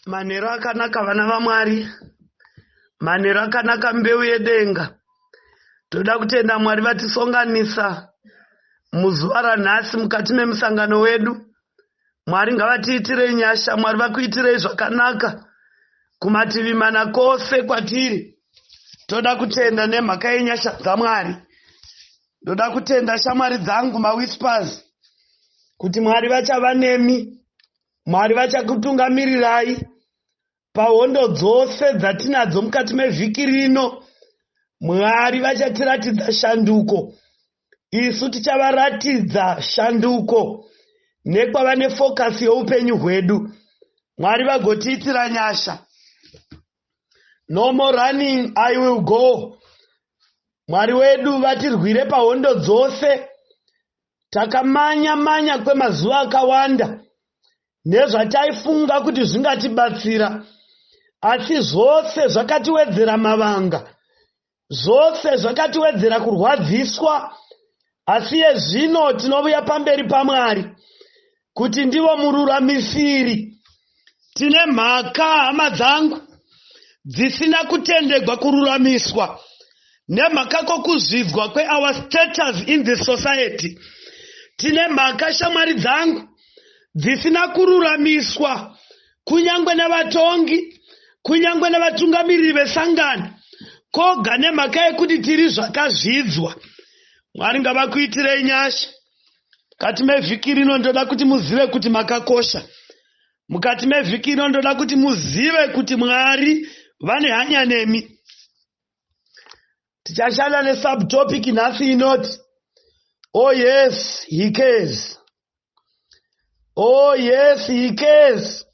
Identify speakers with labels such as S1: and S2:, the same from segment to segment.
S1: Manhero akanaka vana vaMwari, manhero akanaka mbeu yedenga. Toda kutenda Mwari vatisonganisa muzuva ranhasi mukati memusangano wedu. Mwari ngavatiitire nyasha, Mwari vakuitirei zvakanaka kumativi mana kose kwatiri. Toda kutenda nemhaka yenyasha dzaMwari. Ndoda kutenda shamwari dzangu maWhispers kuti Mwari vachava nemi, Mwari vachakutungamirirai pahondo dzose dzatinadzo mukati mevhiki rino. Mwari vachatiratidza shanduko, isu tichavaratidza shanduko nekwava nefokasi youpenyu hwedu. Mwari vagotiitira nyasha. No more running, I will go. Mwari wedu vatirwire pahondo dzose. Takamanya kwemazuva akawanda nezvataifunga kuti zvingatibatsira, asi zvose zvakatiwedzera mavanga, zvose zvakatiwedzera kurwadziswa. Asi yezvino tinouya pamberi paMwari kuti ndivo mururamisiri. Tine mhaka, hama dzangu, dzisina kutendegwa kururamiswa nemhaka kokuzvidzwa our status in the society. Tine mhaka, shamwari dzangu, dzisina kururamiswa kunyangwe navatongi, kunyangwe navatungamiriri vesangano, koga nemhaka yekuti tiri zvakazvidzwa. Mwari ngavakuitirei nyasha. Mukati mevhiki rino ndoda kuti muzive kuti makakosha. Mukati mevhiki rino ndoda kuti muzive kuti Mwari vane hanya nemi. Tichashanda nesubtopic nhasi inoti, oh yes, he cares. Oh yes, he cares.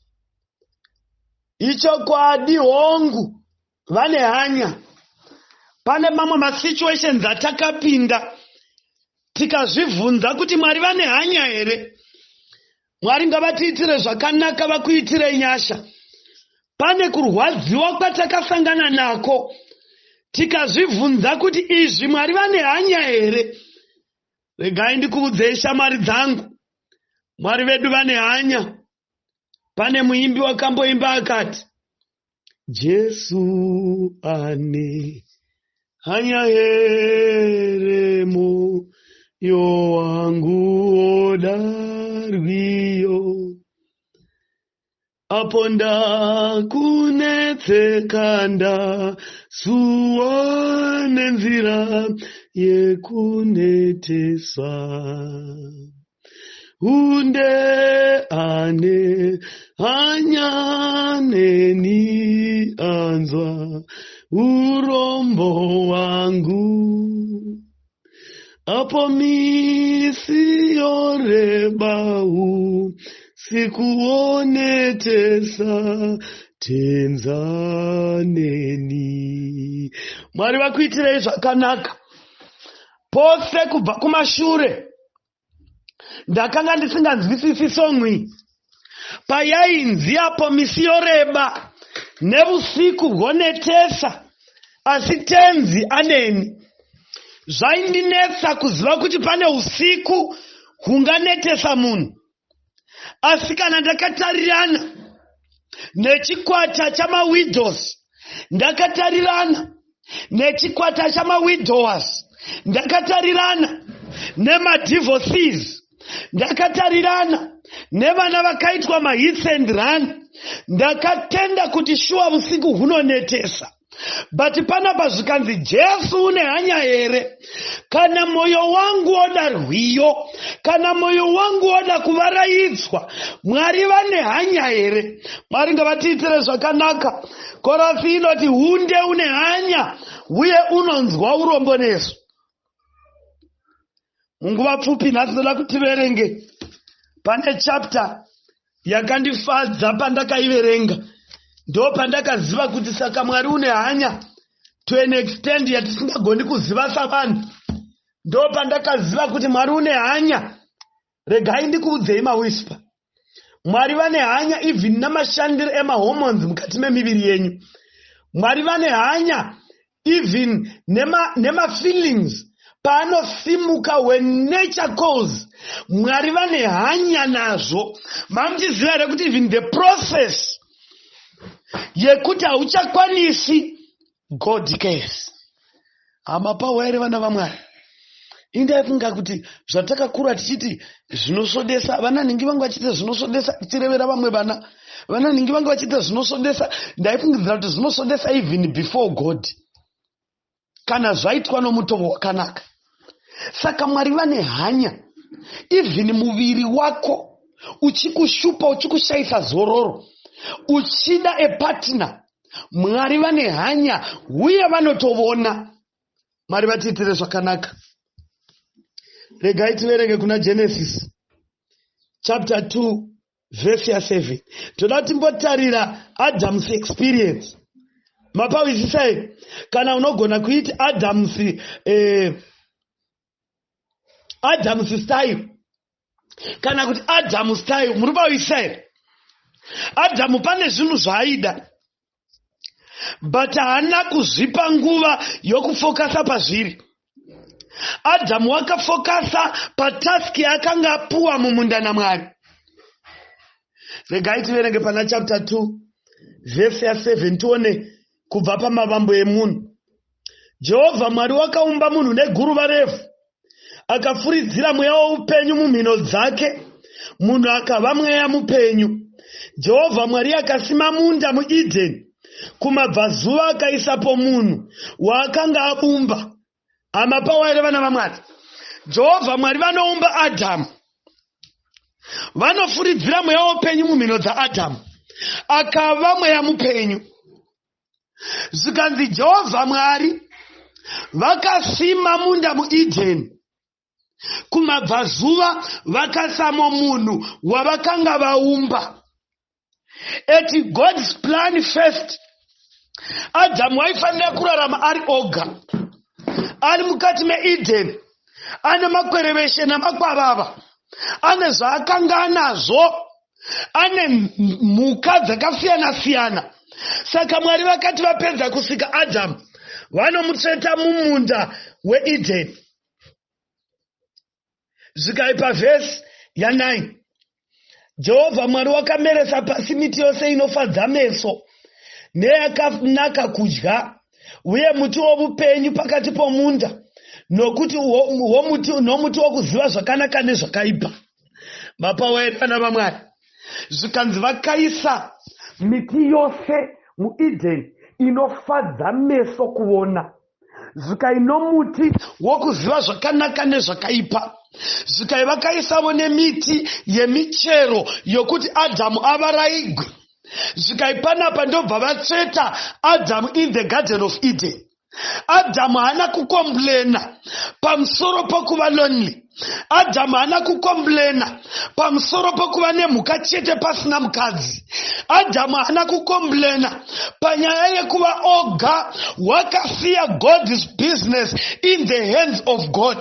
S1: Ichokwadi hongu, vane hanya. Pane mamwe masituations atakapinda tikazvibvunza kuti Mwari vane hanya here. Mwari ngavatiitire zvakanaka, vakuitire nyasha. Pane kurwadziwa kwatakasangana nako tikazvibvunza kuti izvi Mwari vane hanya here. Regai ndikuudzei shamwari dzangu, Mwari vedu vane hanya. Pane muimbi wakamboimba akati, Jesu ane hanya here moyo wangu odarwiyo, apo ndakunetseka ndasuwa nenzira yekuneteswa. Hunde ane hanya neni anzwa urombo wangu, apo misi yoreba sikuonetesa tenzaneni. Mwari vakuitirei zvakanaka. Pose kubva kumashure ndakanga ndisinganzwisisi somwi payainzi apo misi yoreba nevusiku honetesa, asi tenzi aneni. Zvaindinetsa kuziva kuti pane usiku hunganetesa munhu. Asi kana ndakatarirana nechikwata chamawidows, ndakatarirana nechikwata chamawidowers, ndakatarirana nemadivorces, ndakatarirana nevana vakaitwa mahits and run, ndakatenda kuti shuwa usiku hunonetesa. But panapa zvikanzi Jesu une hanya here, kana moyo wangu oda rwiyo, kana moyo wangu oda kuvaraidzwa, Mwari vane hanya here. Mwari ngavatiitire zvakanaka. Korasi inoti hunde une hanya uye unonzwa urombo nesu. Munguva pfupi nhasi ndoda kuti tiverenge. Pane chapter yakandifadza pandakaiverenga. Ndo pandakaziva kuti saka Mwari une hanya to an extent yatisingagoni kuziva savanhu. Ndo pandakaziva kuti Mwari une hanya. Regai ndikuudzei maWhisper, Mwari vane hanya even namashandiro emahormones mukati memiviri yenyu. Mwari vane hanya even nema feelings paanosimuka when nature calls. Mwari vane hanya nazvo. Mamuchiziva here kuti even the process yekuti hauchakwanisi, God cares. Hamapawo here vana vaMwari. Indaifunga kuti zvatakakura tichiti zvinosodesa, vananhingi vangu vachiita zvinosodesa, tichirevera vamwe vana, vananhingi vangu vachiita zvinosodesa, ndaifungidzira kuti zvinosodesa even before God, kana zvaitwa nomutoo wakanaka. Saka Mwari vane hanya, even muviri wako uchikushupa, uchikushayisa zororo, uchida a partner, Mwari vane hanya uye vanotovona. Mwari vatiitire zvakanaka. Regai tiverenge kuna Genesis chapter 2 verse 7. Toda timbotarira Adam's experience. Mapawisisai kana unogona kuiti Adam's style kana kuti Adam's style. Muripawisisai Adamu pane zvinhu zvaaida, but haana kuzvipa nguva yokufokasa pazviri. Adamu wakafokasa pataski yakanga apuwa mumunda naMwari. Regai tiverenge pana chapter 2 verse 7 tione kubva pamavambo emunhu. Jehovha Mwari wakaumba munhu neguruva refu, akafuridzira mweya woupenyu mumhino dzake, munhu akava mweya mupenyu. Jehovha Mwari akasima munda muEdheni, kumabvazuva akaisapo munhu waakanga abumba. Hamapawo here vana vaMwari. Jehovha Mwari vanoumba Adamu, vanofuridzira mweya woupenyu mumhino dzaAdamu, akava mweya mupenyu. Zvikanzi Jehovha Mwari vakasima munda muEdheni, kumabvazuva vakasamo munhu wavakanga vaumba. At God's plan first, Adamu aifanira kurarama ari oga, ari mukati meEdheni, ane makwereveshe namakwavava, ane zvaakanga anazvo, ane mhuka dzakasiyana siyana. Saka Mwari vakati vapedza kusika Adamu, vanomutsveta mumunda weEdheni. Zvikaipa vhesi ya9. Jehovha Mwari wakameresa pasi miti yose inofadza meso neyakanaka kudya, uye muti woupenyu pakati pomunda, nokuti nomuti wokuziva zvakanaka nezvakaipa. Mapawo here vana vaMwari. Zvikanzi vakaisa miti yose muEdheni inofadza meso kuona, zvikaino muti wokuziva zvakanaka nezvakaipa. Zvikai vakaisavo nemiti yemichero yokuti Adamu avaraigwe. Zvikai panapa ndobva vatsveta Adamu in the Garden of Eden. Adamu haana kukomblena pamusoro pokuva lonely. Adamu haana kukomblena pamusoro pokuva nemhuka chete pasina mukadzi. Adamu haana kukomblena panyaya yekuva oga, wakasiya God's business in the hands of God.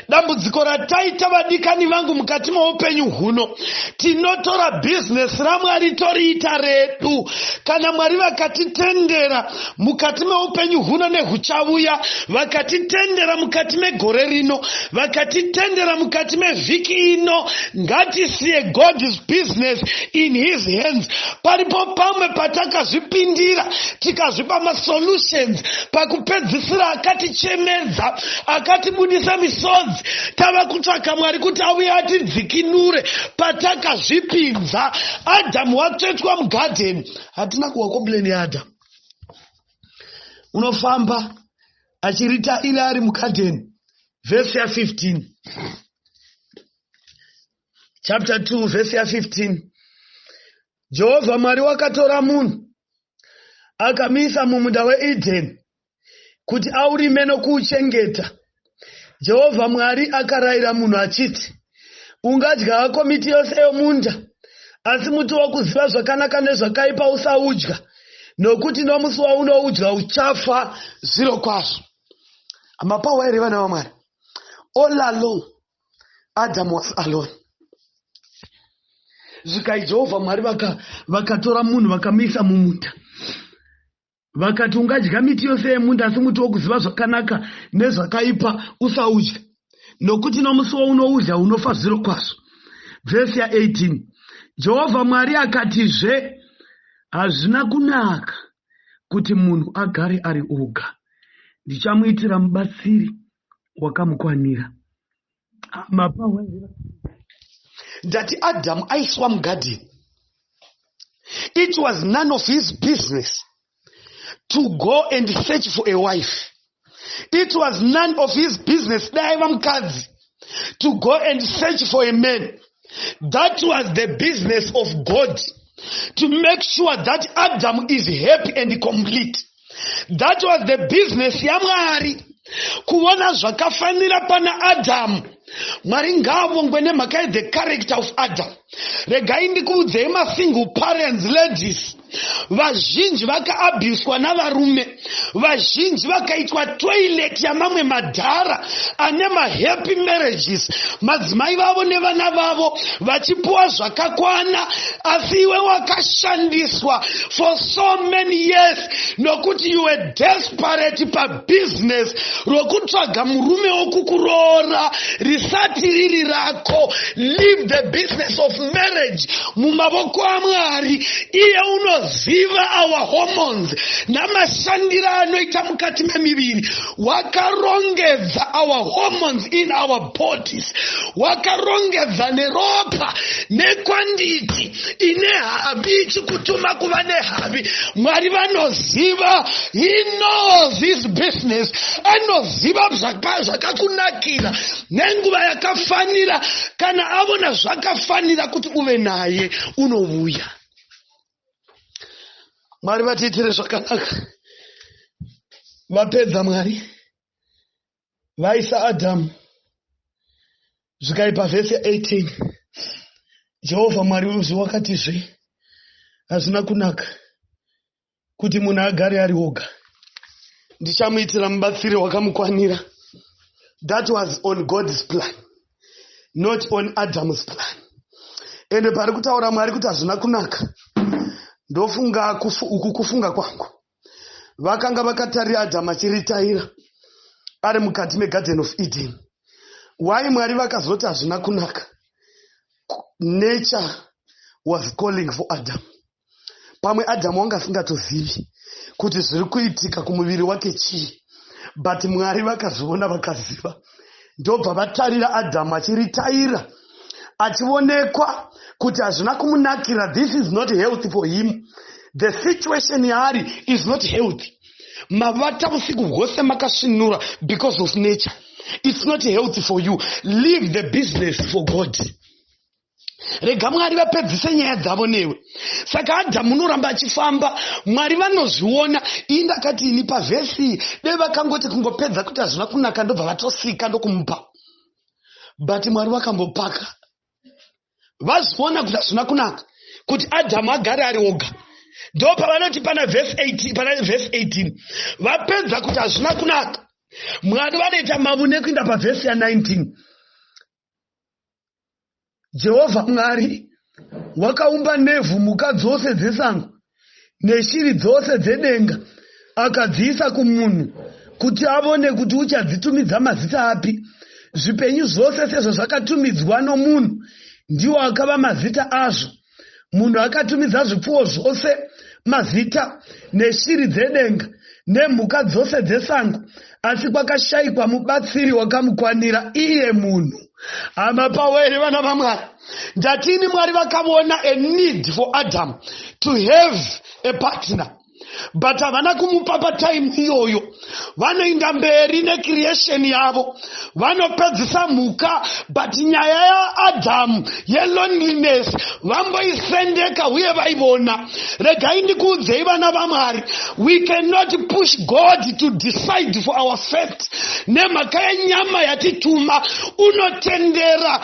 S1: Dambudziko rataita vadikani vangu mukati meupenyu huno, tinotora business raMwari toriita redu. Kana Mwari vakatitendera mukati meupenyu huno nehuchauya, vakatitendera mukati megore rino, vakatitendera mukati mevhiki ino, ngatisiye God's business in his hands. Paripo pamwe patakazvipindira tikazvipa masolutions, pakupedzisira akatichemedza, akatibudisa misodzi, tava kutsvaka Mwari kuti auye atidzikinure patakazvipinza. Adamu watsvetwa mugadheni, hatina kuwakombleni Adamu. Unofamba achirita ile ari mugadheni. Verse 15. Chapter 2 verse 15. Jehovha Mwari wakatora munhu akamisa mumunda weEdheni kuti aurime nokuuchengeta. Jehovha Mwari akarayira munhu achiti, ungadya hako miti yose yomunda, asi muti wokuziva zvakanaka nezvakaipa usaudya, nokuti nomusi waunoudya uchafa zviro kwazvo. Amapawo here vana vaMwari. All along, Adam was alone. Zvikai Jehovha Mwari vakatora munhu vakamisa mumunda, vakati ungadya miti yose yemunda, asi muti wokuziva zvakanaka nezvakaipa usaudya, nokuti nomusi waunoudya unofa zviro kwazvo. Verse 18. Jehovha Mwari akatizve, hazvina kunaka kuti munhu agare ari oga. Ndichamuitira mubatsiri wakamukwanira. Ndati Adam aiswa mugarden. It was none of his business to go and search for a wife. It was none of his business to go and search for a man. That was the business of God, to make sure that Adam is happy and complete. That was the business ya Mwari, kuona zvakafanira pana Adam. Mwari ngaavongwe nemhaka the character of Adam. Regai ndikuudzei single parents ladies, vazhinji vakaabuswa navarume, vazhinji vakaitwa toilet yamamwe madhara ane happy marriages. Madzimai vavo nevana vavo vachipuwa zvakakwana, asi iwe wakashandiswa for so many years nokuti you were desperate pabusiness rokutsvaga murume wokukuroora risati riri rako. Leave the business of marriage mumavoko aMwari. Iye unoziva our hormones namashandiro anoita mukati memiviri. Wakarongedza our hormones in our bodies, wakarongedza neropa nekwanditi ine habi ichikutuma kuva nehabi. Mwari vanoziva, he knows his business, anoziva zvakakunakira nenguva yakafanira. Kana avona zvakafanira kuti uve naye unovuya. Mwari vatiitire zvakanaka. Vapedza Mwari vaisa Adamu zvikaipa vhesi 18. Jehovha Mwari uzvi wakatizve hazvina kunaka kuti munhu agare ari oga. Ndichamuitira mubatsiri wakamukwanira. That was on God's plan, not on Adam's plan. Ende pari kutaura Mwari kuti hazvina kunaka, ndofunga uku kufunga kwangu. Vakanga vakatarira Adamu achiritaira ari mukati meGarden of Eden. Why Mwari vakazoti hazvina kunaka? Nature was calling for Adam. Pamwe Adamu wanga asingatozivi kuti zviri kuitika kumuviri wake chii, but Mwari vakazviona vakaziva. Ndobva vatarira Adamu achiritaira, achionekwa kuti hazvina kumunakira. This is not healthy for him. The situation yaari is not healthy. Mavata usiku hwose makasvinura because of nature. It's not healthy for you. Leave the business for God. Rega Mwari vapedzise nyaya dzavo newe. Saka Adamu unoramba achifamba, Mwari vanozviona. Indakati ini pavhesi dai vakangoti kungopedza kuti hazvina kunaka ndobva vatosika ndokumupa. But Mwari vakambopaka. Vaziona kuti hazvina kunaka kuti Adamu agare ari oga. Ndo pavanoti pana verse 18 vapedza kuti hazvina kunaka. Mwari vanoita mavu nekuinda pavhesi ya 19. Jehovha Mwari wakaumba nevhu, mhuka dzose dzesango neshiri dzose dzedenga, akadziisa kumunhu kuti avone kuti uchadzitumidza mazita api. Zvipenyu zvose sezvo zvakatumidzwa nomunhu, ndiwo akava mazita azvo. Munhu akatumidza zvipfuwo zvose mazita, neshiri dzedenga nemhuka dzose dzesango, asi kwakashayikwa mubatsiri wakamukwanira, iye munhu. Hama pawere vana vaMwari, ndatini Mwari vakaona a need for Adam to have a partner, but havana kumupa patime iyoyo. Vanoinda mberi necreation yavo, vanopedzisa mhuka, but nyaya yaAdamu yeloneliness vamboisendeka uye vaivona. Regai ndikuudzei vana vaMwari, we cannot push God to decide for our fate. Nemhaka yenyama yatituma unotendera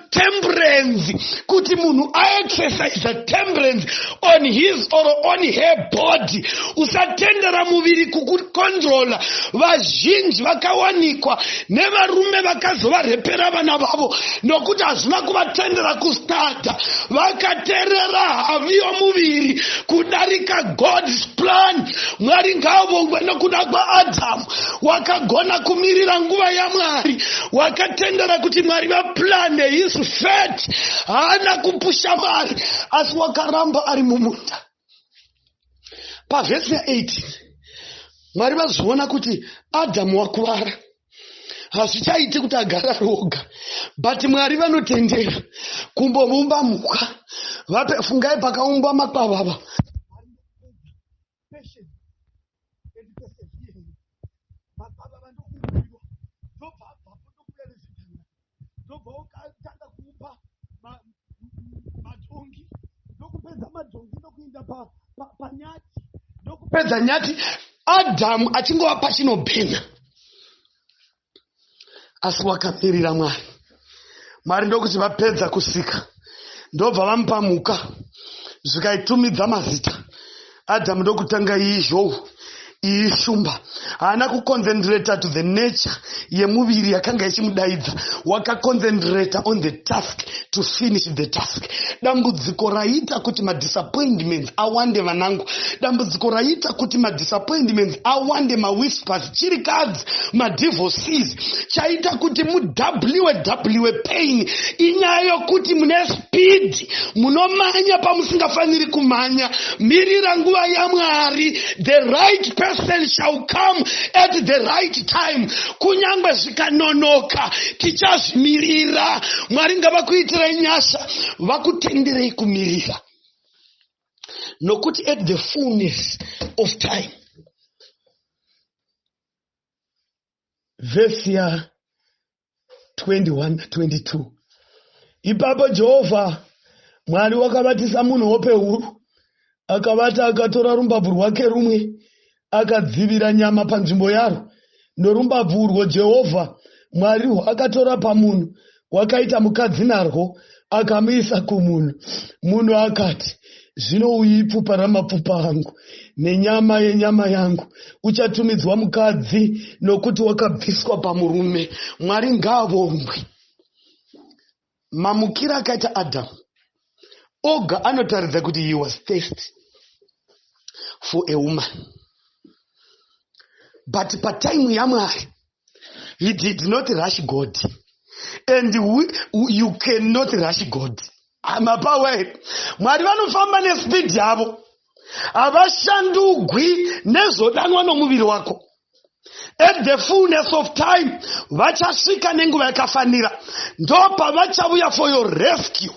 S1: temperance, kuti munhu aexercise temperance on his or on her body. Usatendera muviri kukukontrola. Vazhinji vakawanikwa nevarume vakazovarepera vana vavo nokuti hazvina kuvatendera kustarta. Vakaterera havi yomuviri kudarika God's plan. Mwari ngaavongwe nokuda kwaAdamu wakagona kumirira nguva yaMwari, wakatendera kuti Mwari vaplan his fate. Haana kupusha Mwari, asi wakaramba ari mumunda. Pavhesi 18 Mwari vazoona kuti Adhamu wakuvara, hazvichaiti kuti agara ari oga, but Mwari vanotendera kumbovumba mhuka. Fungai pakaumbwa makwavava. Pedza nyati Adhamu achingova pachinobhena, asi wakamirira Mwari. Mwari ndokuti vapedza kusika ndobva vamupa mhuka zvikaitumidza mazita. Adhamu ndokutanga izvou iyi shumba. Haana kuconcentrate to the nature yemuviri yakanga ichimudaidza. Wakaconcentrate on the task to finish the task. Dambudziko raita kuti madisappointments awande vanangu. Dambudziko raita kuti madisappointments awande mawispers, chirikadzi, madivorces. Chaita kuti muWW pain. Inyaya yokuti mune speed, munomanya pamusingafaniri kumanya. Mirira nguva yaMwari. The right person shall come at the right time. Kunyangwe zvikanonoka tichazvimirira. Mwari ngavakuitirai nyasha, vakutenderei kumirira. Nokuti at the fullness of time. Verse ya 21-22. Ipapo Jehovha Mwari wakavatisa munhu wope huru, akavata akatora rumbabvu rwake rumwe akadzivira nyama panzvimbo yaro. Norumbabvu urwo Jehovha Mwari akatora pamunhu, wakaita mukadzi narwo akamuisa kumunhu. Munhu akati, zvino uyu ipfupa ramapfupa angu nenyama yenyama yangu, uchatumidzwa mukadzi nokuti wakabviswa pamurume. Mwari ngaavongwe. Mamukira akaita Adhamu oga anotaridza kuti he was thirsty for a woman. But patime yaMwari, he did not rush God. And you cannot rush God. Mwari vanofamba nespeed yavo. Havashandugwi nezodanwa nomuviri wako. At the fullness of time, vachasvika nenguva yakafanira. Ndo pavachauya for your rescue.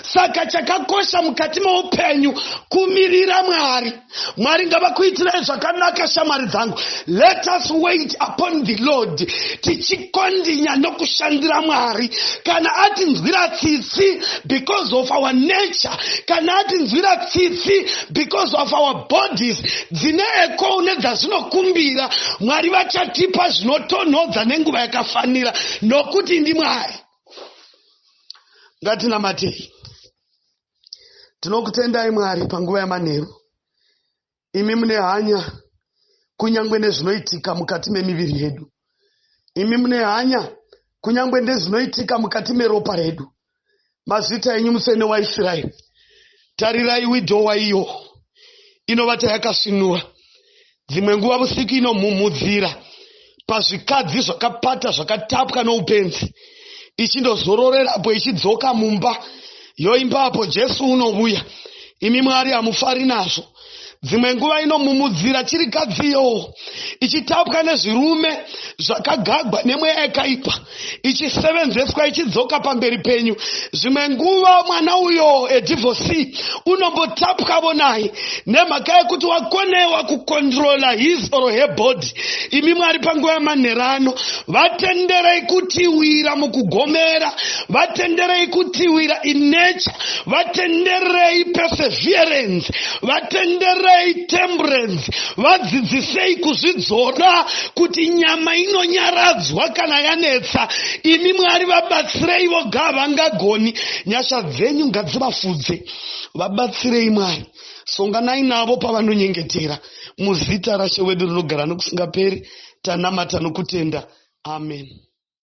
S1: Saka chakakosha mukati meupenyu kumirira Mwari. Mwari ngavakuitirai zvakanaka shamwari dzangu. Let us wait upon the Lord. Tichikondinya nokushandira Mwari. Kana atinzwira tsitsi because of our nature, kana atinzwira tsitsi because of our bodies, dzine ekone dzazvinokumbira, Mwari vachatipa zvinotonhodza nenguva yakafanira nokuti ndi Mwari. Ngatinamatei. Tinokutendai Mwari panguva yamanheru. Imi mune hanya kunyangwe nezvinoitika mukati memiviri yedu. Imi mune hanya kunyangwe nezvinoitika mukati meropa redu. Mazita enyu musene waIsraeri. Tarirai widowa iyo inovata yakasvinura. Dzimwe nguva usiku inomhumudzira pazvikadzi zvakapata zvakatapwa noupenzi, ichindozororerapo ichidzoka mumba yoimbapo Jesu unouya. Imi Mwari hamufari nazvo. Dzimwe nguva inomhumudzira chirikadziyo ichitapwa nezvirume zvakagagwa nemweya yakaipa, ichisevenzeswa ichidzoka pamberi penyu. Zvimwe nguva mwana uyo edivorcee unombotapwavo naye nemhaka yekuti wakonewa kukontrola his or her body. Imi Mwari panguva yamanherano, vatenderei kutiwira mukugomera, vatenderei kutiwira in nature, vatenderei perseverance, vatenderei temperance, vadzidzisei kuzvidzora kuti nyama inonyaradzwa kana yanetsa. Imi Mwari vabatsirei voga vangagoni. Nyasha dzenyu ngadzivafudze. Vabatsirei Mwari. Songanai navo pavanonyengetera. Muzita raShe wedu rinogara nokusingaperi. Tanamata nokutenda. Amen.